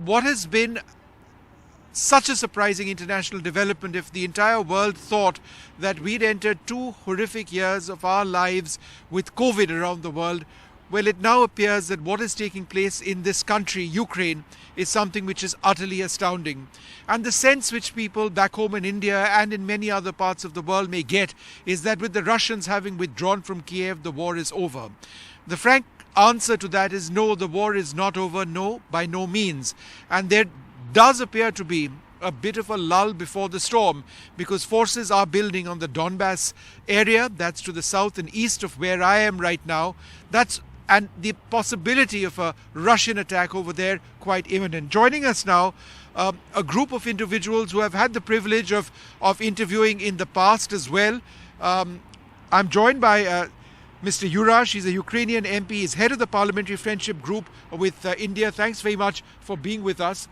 what has been such a surprising international development if the entire world thought that we'd entered 2 horrific years of our lives with COVID around the world. Well, it now appears that what is taking place in this country, Ukraine, is something which is utterly astounding. And the sense which people back home in India and in many other parts of the world may get is that with the Russians having withdrawn from Kyiv, the war is over. The frank answer to that is no, the war is not over, no, by no means. And there does appear to be a bit of a lull before the storm, because forces are building on the Donbass area, that's to the south and east of where I am right now. And the possibility of a Russian attack over there quite imminent. Joining us now, a group of individuals who have had the privilege of interviewing in the past as well. I'm joined by Mr. Yurash. He's a Ukrainian MP. He's head of the Parliamentary Friendship Group with India. Thanks very much for being with us.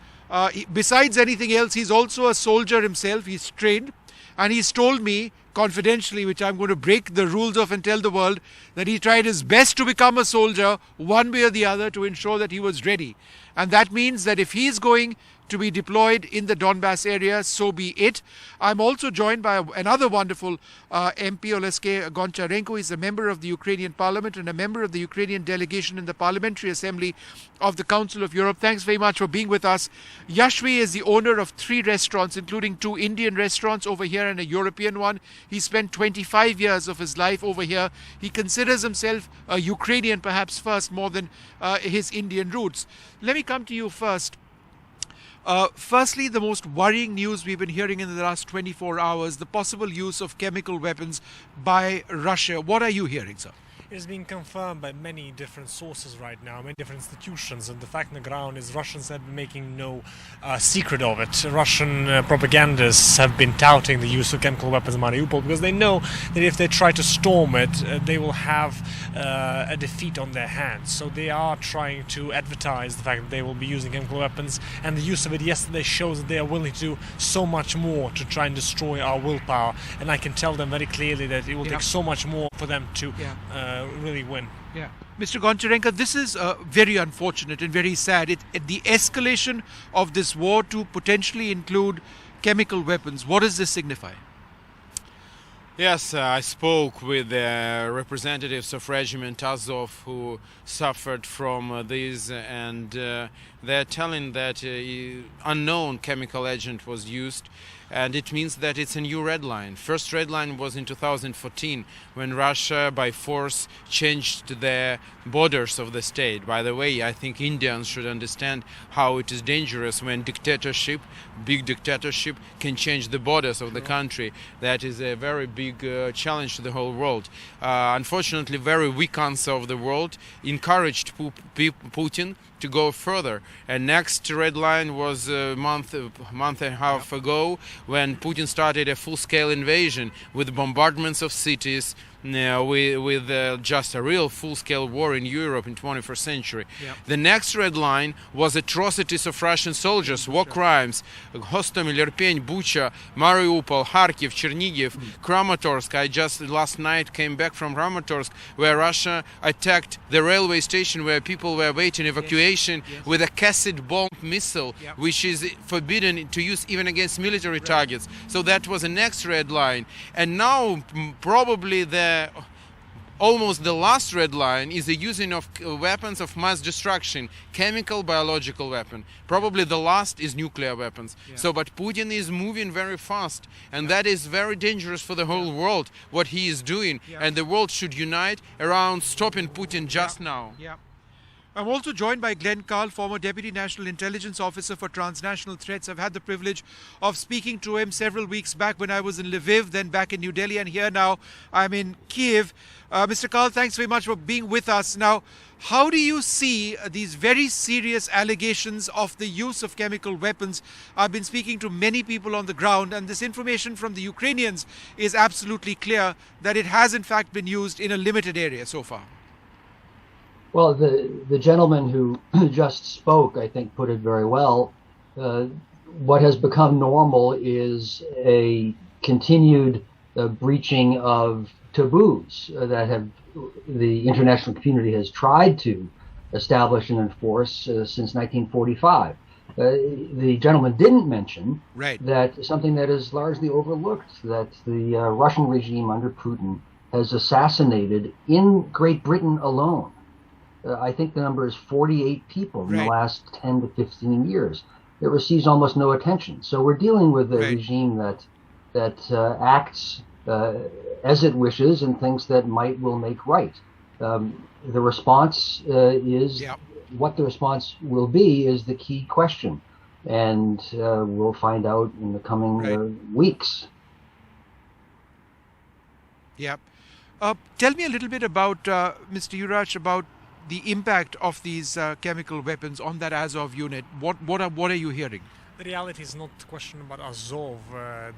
Besides anything else, he's also a soldier himself. He's trained, and he's told me confidentially, which I'm going to break the rules of and tell the world, that he tried his best to become a soldier one way or the other to ensure that he was ready. And that means that if he's going to be deployed in the Donbass area, so be it. I'm also joined by another wonderful MP, Oleksiy Goncharenko. He's a member of the Ukrainian Parliament and a member of the Ukrainian delegation in the Parliamentary Assembly of the Council of Europe. Thanks very much for being with us. Yashvi is the owner of 3 restaurants, including 2 Indian restaurants over here and a European one. He spent 25 years of his life over here. He considers himself a Ukrainian, perhaps first, more than his Indian roots. Let me come to you first. Firstly, the most worrying news we've been hearing in the last 24 hours, the possible use of chemical weapons by Russia. What are you hearing, sir? It is being confirmed by many different sources right now, many different institutions, and the fact on the ground is Russians have been making no secret of it. Russian propagandists have been touting the use of chemical weapons in Mariupol because they know that if they try to storm it, they will have a defeat on their hands. So they are trying to advertise the fact that they will be using chemical weapons, and the use of it yesterday shows that they are willing to do so much more to try and destroy our willpower. And I can tell them very clearly that it will take so much more for them to really win. Yeah. Mr. Goncharenko, this is very unfortunate and very sad. The escalation of this war to potentially include chemical weapons, what does this signify? Yes, I spoke with the representatives of Regiment Azov who suffered from these, and they're telling that unknown chemical agent was used, and it means that it's a new red line. First red line was in 2014 when Russia by force changed the borders of the state. By the way, I think Indians should understand how it is dangerous when big dictatorship can change the borders of the country. That is a very big challenge to the whole world. Unfortunately, very weak answer of the world encouraged Putin to go further. And next red line was a month and a half ago when Putin started a full-scale invasion with bombardments of cities, with just a real full-scale war in Europe in 21st century. The next red line was atrocities of Russian soldiers, war crimes, Hostomel, Irpin, Bucha, Mariupol, Kharkiv, Chernihiv, Kramatorsk. I just last night came back from Kramatorsk, where Russia attacked the railway station where people were waiting evacuation with a Cassid bomb missile, which is forbidden to use even against military targets. So that was the next red line. And now probably almost the last red line is the using of weapons of mass destruction, chemical, biological weapon. Probably the last is nuclear weapons. But Putin is moving very fast, and that is very dangerous for the whole world, what he is doing. And the world should unite around stopping Putin just now. I'm also joined by Glenn Carl, former Deputy National Intelligence Officer for Transnational Threats. I've had the privilege of speaking to him several weeks back when I was in Lviv, then back in New Delhi, and here now I'm in Kyiv. Mr. Carl, thanks very much for being with us. Now, how do you see these very serious allegations of the use of chemical weapons? I've been speaking to many people on the ground, and this information from the Ukrainians is absolutely clear that it has in fact been used in a limited area so far. Well, the gentleman who just spoke, I think, put it very well. What has become normal is a continued breaching of taboos that the international community has tried to establish and enforce since 1945. The gentleman didn't mention Right. that something that is largely overlooked, that the Russian regime under Putin has assassinated in Great Britain alone. I think the number is 48 people in the Right. last 10 to 15 years. It receives almost no attention. So we're dealing with a Right. regime that acts as it wishes and thinks that might will make right. The response is Yeah. what the response will be is the key question, and we'll find out in the coming weeks. Yeah. Tell me a little bit about, Mr. Urach, about the impact of these chemical weapons on that Azov unit. What are you hearing? The reality is not a question about Azov.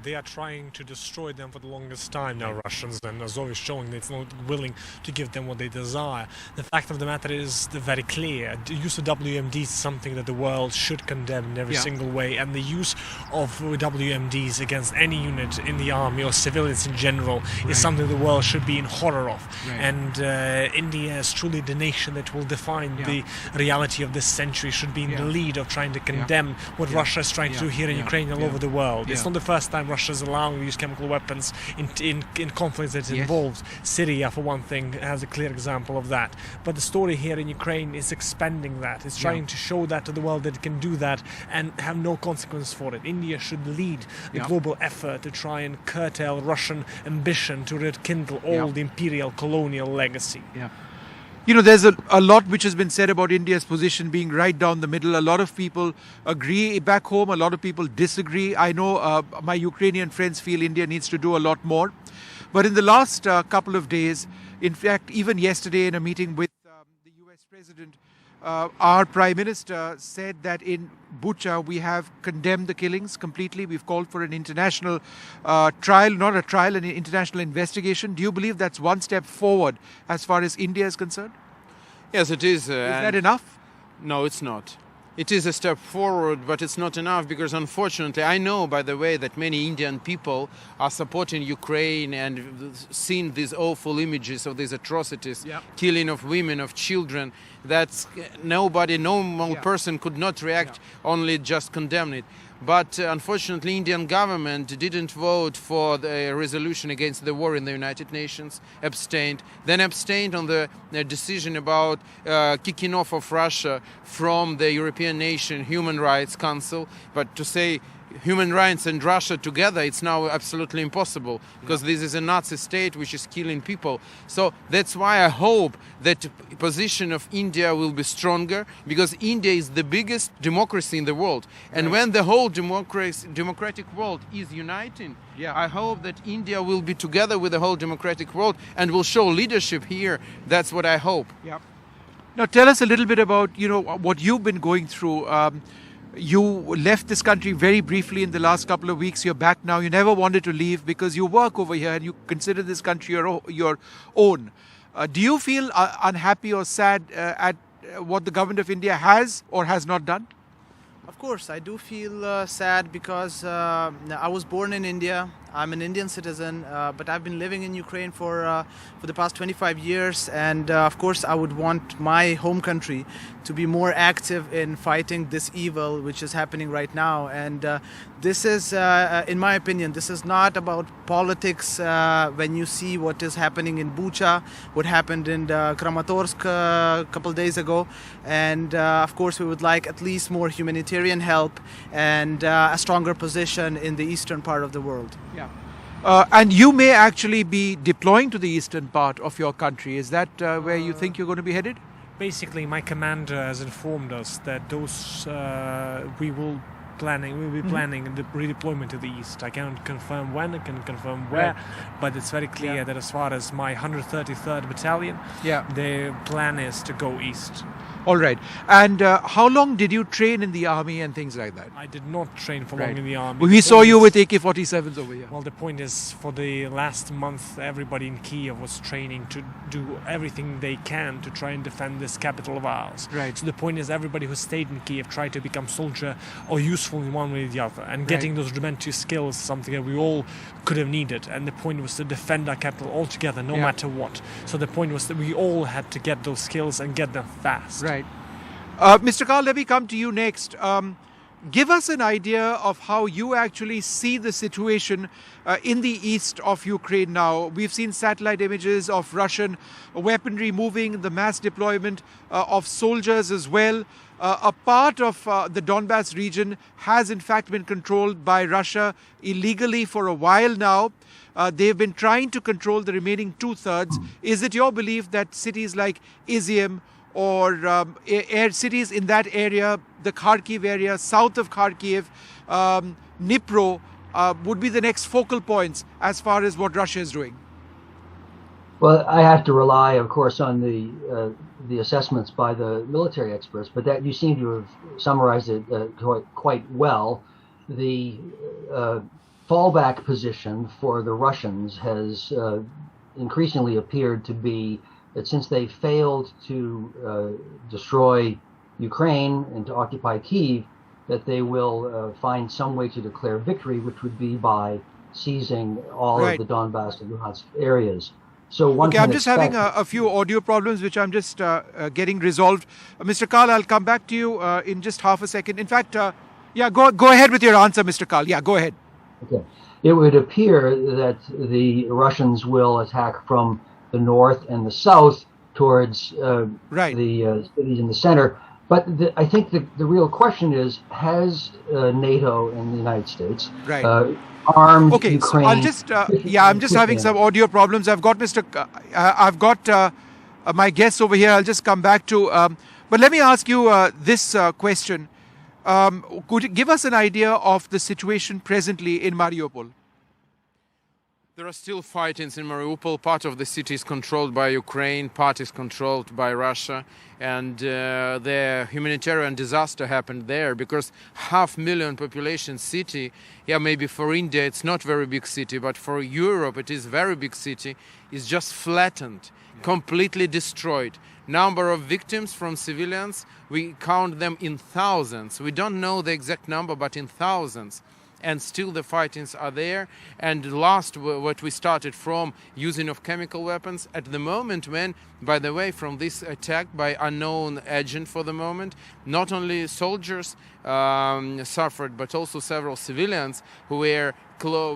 They are trying to destroy them for the longest time now, Russians, and Azov is showing that it's not willing to give them what they desire. The fact of the matter is very clear. The use of WMDs is something that the world should condemn in every single way, and the use of WMDs against any unit in the army or civilians in general is something the world should be in horror of. And India is truly the nation that will define the reality of this century, should be in the lead of trying to condemn what Russia is trying to do here in Ukraine and all over the world. It's not the first time Russia is allowing to use chemical weapons in conflicts that involved. Syria, for one thing, has a clear example of that. But the story here in Ukraine is expanding that. It's trying to show that to the world that it can do that and have no consequence for it. India should lead the global effort to try and curtail Russian ambition to rekindle all the imperial colonial legacy. You know, there's a lot which has been said about India's position being right down the middle. A lot of people agree back home. A lot of people disagree. I know my Ukrainian friends feel India needs to do a lot more. But in the last couple of days, in fact, even yesterday in a meeting with the US President, our Prime Minister said that in Bucha we have condemned the killings completely. We've called for an international trial, not a trial, an international investigation. Do you believe that's one step forward as far as India is concerned? Yes, it is. Is that enough? No, it's not. It is a step forward, but it's not enough because, unfortunately, I know, by the way, that many Indian people are supporting Ukraine and seeing these awful images of these atrocities, killing of women, of children. That's nobody, normal person could not react, only just condemn it. But unfortunately, Indian government didn't vote for the resolution against the war in the United Nations, abstained, then abstained on the decision about kicking off of Russia from the European Nation Human Rights Council. But to say human rights and Russia together, it's now absolutely impossible because this is a Nazi state which is killing people. So that's why I hope that the position of India will be stronger, because India is the biggest democracy in the world. And when the whole democratic world is uniting, I hope that India will be together with the whole democratic world and will show leadership here. That's what I hope. Now tell us a little bit about, you know, what you've been going through. You left this country very briefly in the last couple of weeks. You're back now. You never wanted to leave because you work over here and you consider this country your own. Do you feel unhappy or sad at what the government of India has or has not done? Of course, I do feel sad because I was born in India. I'm an Indian citizen, but I've been living in Ukraine for the past 25 years. And of course, I would want my home country to be more active in fighting this evil which is happening right now. And this is, in my opinion, this is not about politics. When you see what is happening in Bucha, what happened in Kramatorsk a couple days ago. And of course, we would like at least more humanitarian help and a stronger position in the eastern part of the world. And you may actually be deploying to the eastern part of your country. Is that where you think you're going to be headed? Basically, my commander has informed us that those we will be planning the redeployment to the east. I can't confirm when, I can confirm where, but it's very clear that as far as my 133rd Battalion, the plan is to go east. All right. And how long did you train in the army and things like that? I did not train for long in the army. We saw you with AK-47s over here. Well, the point is, for the last month, everybody in Kyiv was training to do everything they can to try and defend this capital of ours. Right. So the point is, everybody who stayed in Kyiv tried to become soldier or useful in one way or the other. And getting those rudimentary skills is something that we all could have needed. And the point was to defend our capital altogether, no matter what. So the point was that we all had to get those skills and get them fast. Right. Mr. Karl, let me come to you next. Give us an idea of how you actually see the situation in the east of Ukraine now. We've seen satellite images of Russian weaponry moving, the mass deployment of soldiers as well. A part of the Donbass region has in fact been controlled by Russia illegally for a while now. They've been trying to control the remaining 2/3. Is it your belief that cities like Izium or cities in that area, the Kharkiv area, south of Kharkiv, Dnipro, would be the next focal points as far as what Russia is doing? Well, I have to rely, of course, on the assessments by the military experts, but that you seem to have summarized it quite well. The fallback position for the Russians has increasingly appeared to be that since they failed to destroy Ukraine and to occupy Kyiv, that they will find some way to declare victory, which would be by seizing all of the Donbass and Luhansk areas. So one I'm just having a few audio problems, which I'm just getting resolved. Mr. Karl, I'll come back to you in just half a second. In fact, go ahead with your answer, Mr. Karl. Yeah, go ahead. Okay. It would appear that the Russians will attack from the north and the south towards the cities in the center. But I think the real question is, has NATO and the United States armed Ukraine? So I'll just I'm just having some audio problems. I've got my guests over here. I'll just come back to. But let me ask you this question. Could you give us an idea of the situation presently in Mariupol? There are still fightings in Mariupol. Part of the city is controlled by Ukraine, part is controlled by Russia. And the humanitarian disaster happened there because 500,000 population city, maybe for India it's not very big city, but for Europe it is very big city, is just flattened, completely destroyed. Number of victims from civilians, we count them in thousands. We don't know the exact number, but in thousands. And still the fightings are there. And last, what we started from using of chemical weapons, at the moment when, by the way, from this attack by unknown agent for the moment, not only soldiers suffered, but also several civilians who were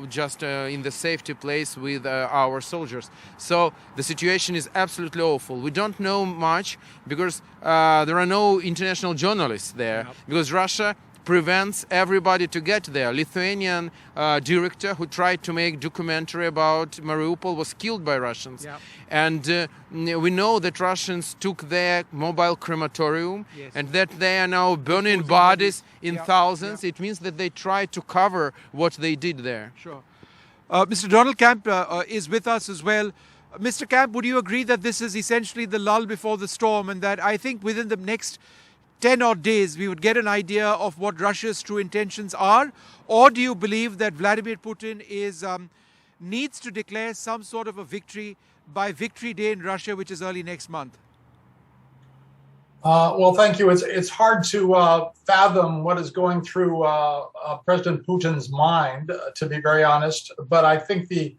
just in the safety place with our soldiers. So the situation is absolutely awful. We don't know much because there are no international journalists there, because Russia prevents everybody to get there. Lithuanian director who tried to make documentary about Mariupol was killed by Russians. And we know that Russians took their mobile crematorium and that they are now burning bodies in thousands. It means that they try to cover what they did there. Sure. Mr. Donald Camp is with us as well. Mr. Camp, would you agree that this is essentially the lull before the storm, and that I think within the next 10 odd days we would get an idea of what Russia's true intentions are? Or do you believe that Vladimir Putin needs to declare some sort of a victory by Victory Day in Russia, which is early next month? Well, thank you. It's hard to fathom what is going through President Putin's mind, to be very honest. But I think the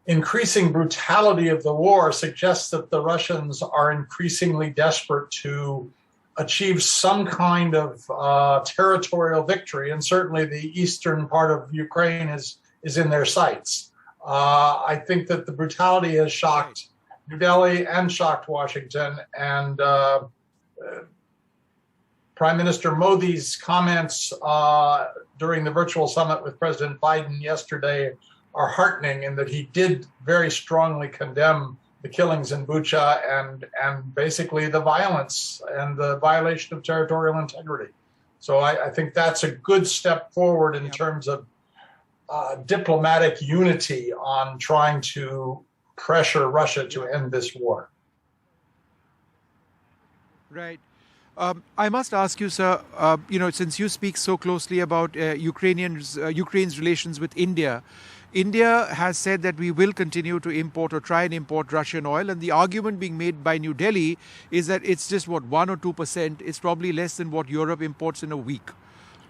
increasing brutality of the war suggests that the Russians are increasingly desperate to achieve some kind of territorial victory, and certainly the eastern part of Ukraine is in their sights. I think that the brutality has shocked New Delhi and shocked Washington, and Prime Minister Modi's comments during the virtual summit with President Biden yesterday are heartening in that he did very strongly condemn the killings in Bucha and basically the violence and the violation of territorial integrity. So I think that's a good step forward in terms of diplomatic unity on trying to pressure Russia to end this war. Right. I must ask you, sir, since you speak so closely about Ukraine's relations with India, India has said that we will continue to import or try and import Russian oil, and the argument being made by New Delhi is that it's just 1 or 2%. It's probably less than what Europe imports in a week.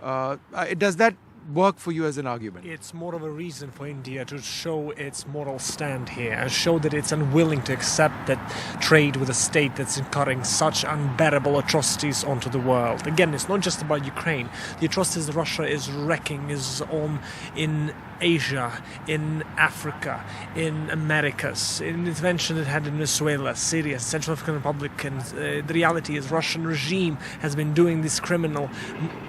Does that work for you as an argument? It's more of a reason for India to show its moral stand here and show that it's unwilling to accept that trade with a state that's incurring such unbearable atrocities onto the world. Again, it's not just about Ukraine. The atrocities that Russia is wrecking is on in Asia, in Africa, in Americas, in intervention it had in Venezuela, Syria, Central African Republic, and the reality is Russian regime has been doing these criminal,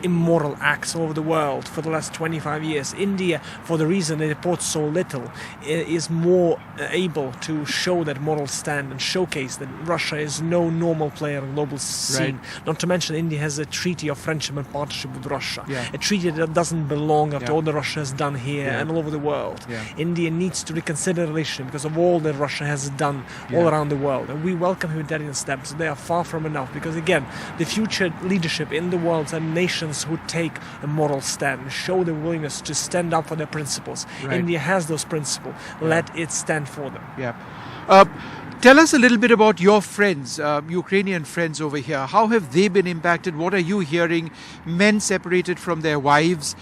immoral acts all over the world for the last 25 years. India, for the reason it imports so little, is more able to show that moral stand and showcase that Russia is no normal player in the global scene. Right. Not to mention India has a treaty of friendship and partnership with Russia, a treaty that doesn't belong after all that Russia has done here and all over the world. India needs to reconsider the relationship because of all that Russia has done all around the world, and we welcome humanitarian steps. They are far from enough because again, the future leadership in the world are nations who take a moral stand, show their willingness to stand up for their principles. India has those principles. Let it stand for them. Tell us a little bit about your friends, Ukrainian friends over here. How have they been impacted? What are you hearing? Men separated from their wives,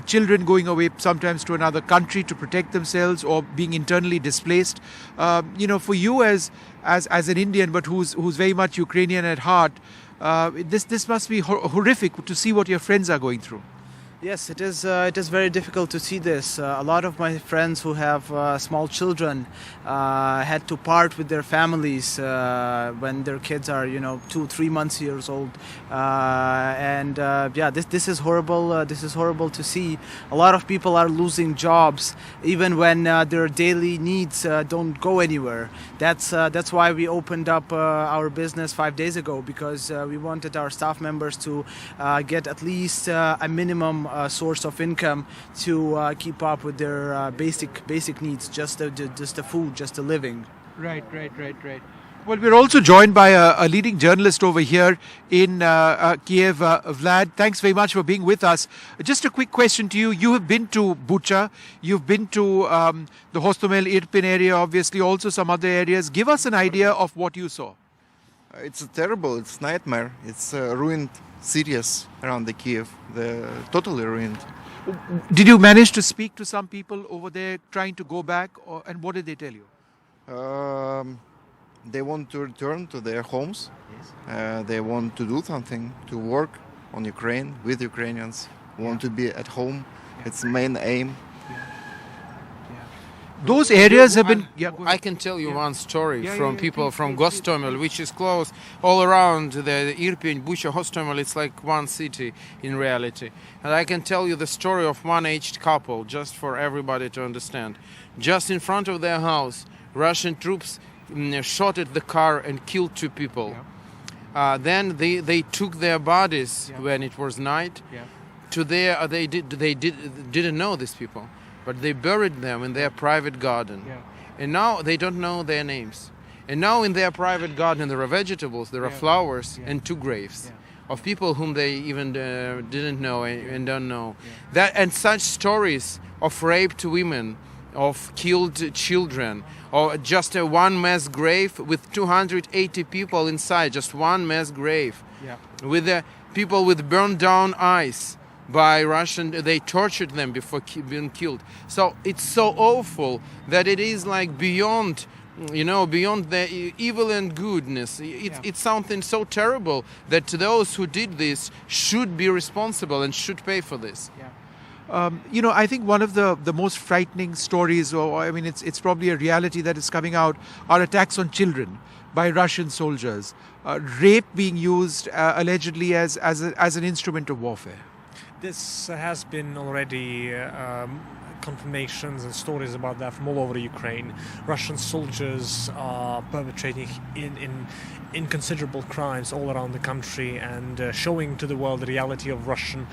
children going away sometimes to another country to protect themselves or being internally displaced. For you as an Indian, but who's very much Ukrainian at heart, this must be horrific to see what your friends are going through. Yes, it is very difficult to see this. A lot of my friends who have small children had to part with their families when their kids are 2-3 months years old, this is horrible. This is horrible to see. A lot of people are losing jobs even when their daily needs don't go anywhere. That's why we opened up our business 5 days ago, because we wanted our staff members to get at least a minimum source of income to keep up with their basic needs, just the food, just the living. Right. Well, we're also joined by a leading journalist over here in Kyiv, Vlad. Thanks very much for being with us. Just a quick question to you. You have been to Bucha, you've been to the Hostomel, Irpin area, obviously also some other areas. Give us an idea of what you saw. It's terrible. It's a nightmare. It's ruined cities around the Kyiv. They're totally ruined. Did you manage to speak to some people over there trying to go back, and what did they tell you? They want to return to their homes. They want to do something, to work on Ukraine with Ukrainians. Want to be at home. It's the main aim. Those areas have been... I can tell you one story from people from Gostomel, which is close all around the Irpin, Bucha, Hostomel. It's like one city in reality. And I can tell you the story of one aged couple, just for everybody to understand. Just in front of their house, Russian troops shot at the car and killed 2 people. Then they took their bodies when it was night to their... They didn't know these people, but they buried them in their private garden. And now they don't know their names. And now in their private garden there are vegetables, there are flowers, and 2 graves of people whom they even didn't know and don't know. That and such stories of raped women, of killed children, or just one mass grave with 280 people inside, just one mass grave, with people with burned down eyes by Russian. They tortured them before being killed. So it's so awful that it is like beyond the evil and goodness. It's something so terrible that those who did this should be responsible and should pay for this. I think one of the most frightening stories, it's probably a reality that is coming out, are attacks on children by Russian soldiers. Rape being used allegedly as an instrument of warfare. This has been already confirmations and stories about that from all over Ukraine. Russian soldiers are perpetrating inconsiderable crimes all around the country and showing to the world the reality of Russian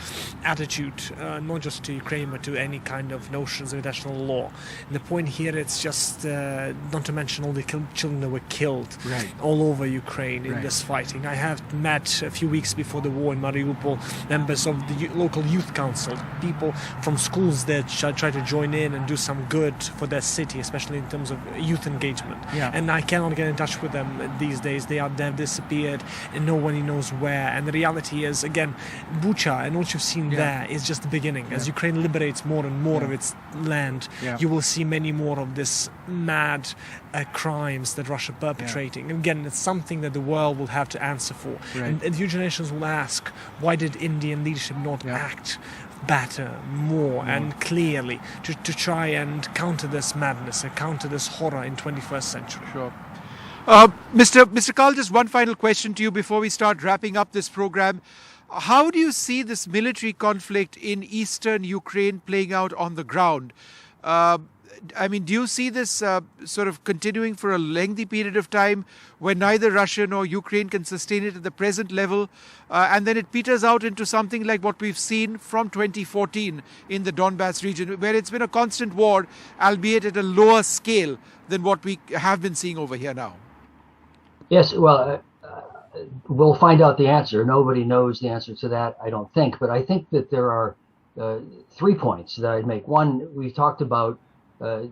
attitude, not just to Ukraine but to any kind of notions of international law. And the point here, it's just not to mention all the children that were killed all over Ukraine in this fighting. I have met a few weeks before the war in Mariupol members of the local youth council, people from schools that try to to join in and do some good for their city, especially in terms of youth engagement. Yeah. And I cannot get in touch with them these days. They've disappeared and no one knows where. And the reality is, again, Bucha and what you've seen there is just the beginning. As Ukraine liberates more and more of its land, you will see many more of this mad crimes that Russia perpetrating. And again, it's something that the world will have to answer for. And the future nations will ask, why did Indian leadership not act better, more and clearly to try and counter this madness and counter this horror in 21st century? Sure. Mr. Karl, just one final question to you before we start wrapping up this program. How do you see this military conflict in eastern Ukraine playing out on the ground? I mean, do you see this sort of continuing for a lengthy period of time where neither Russia nor Ukraine can sustain it at the present level, and then it peters out into something like what we've seen from 2014 in the Donbass region, where it's been a constant war, albeit at a lower scale than what we have been seeing over here now? Yes, well, we'll find out the answer. Nobody knows the answer to that, I don't think. But I think that there are 3 points that I'd make. One, we've talked about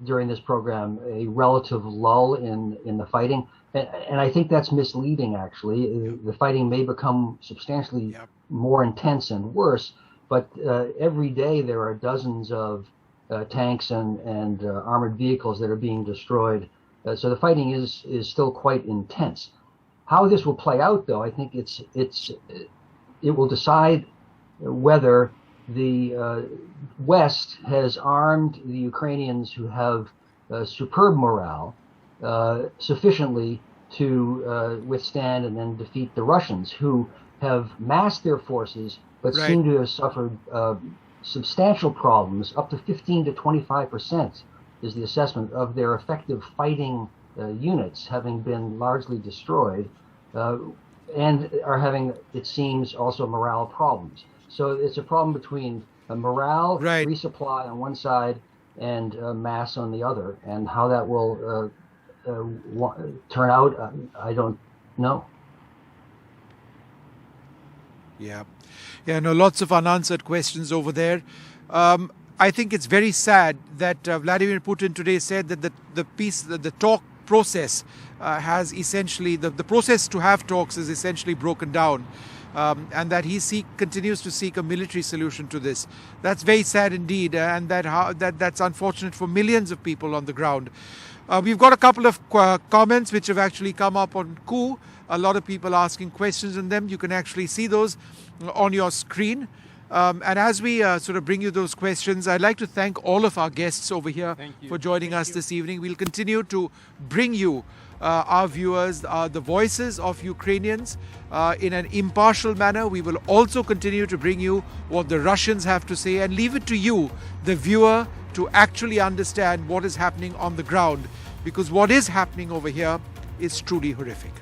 during this program a relative lull in the fighting, and I think that's misleading. Actually, the fighting may become substantially more intense and worse, but every day there are dozens of tanks and armored vehicles that are being destroyed. So the fighting is still quite intense. How this will play out, though, I think it will decide whether the West has armed the Ukrainians, who have superb morale, sufficiently to withstand and then defeat the Russians, who have massed their forces but seem to have suffered substantial problems. Up to 15 to 25% is the assessment of their effective fighting units having been largely destroyed, and are having, it seems, also morale problems. So it's a problem between morale, resupply on one side, and mass on the other. And how that will turn out, I don't know. Yeah, no, lots of unanswered questions over there. I think it's very sad that Vladimir Putin today said that the talk process has essentially, the process to have talks is essentially broken down. And that he continues to seek a military solution to this. That's very sad indeed, and that's unfortunate for millions of people on the ground. We've got a couple of comments which have actually come up on Coup. A lot of people asking questions on them. You can actually see those on your screen. And as we sort of bring you those questions, I'd like to thank all of our guests over here for joining us this evening. We'll continue to bring you our viewers, the voices of Ukrainians in an impartial manner. We will also continue to bring you what the Russians have to say and leave it to you, the viewer, to actually understand what is happening on the ground, because what is happening over here is truly horrific.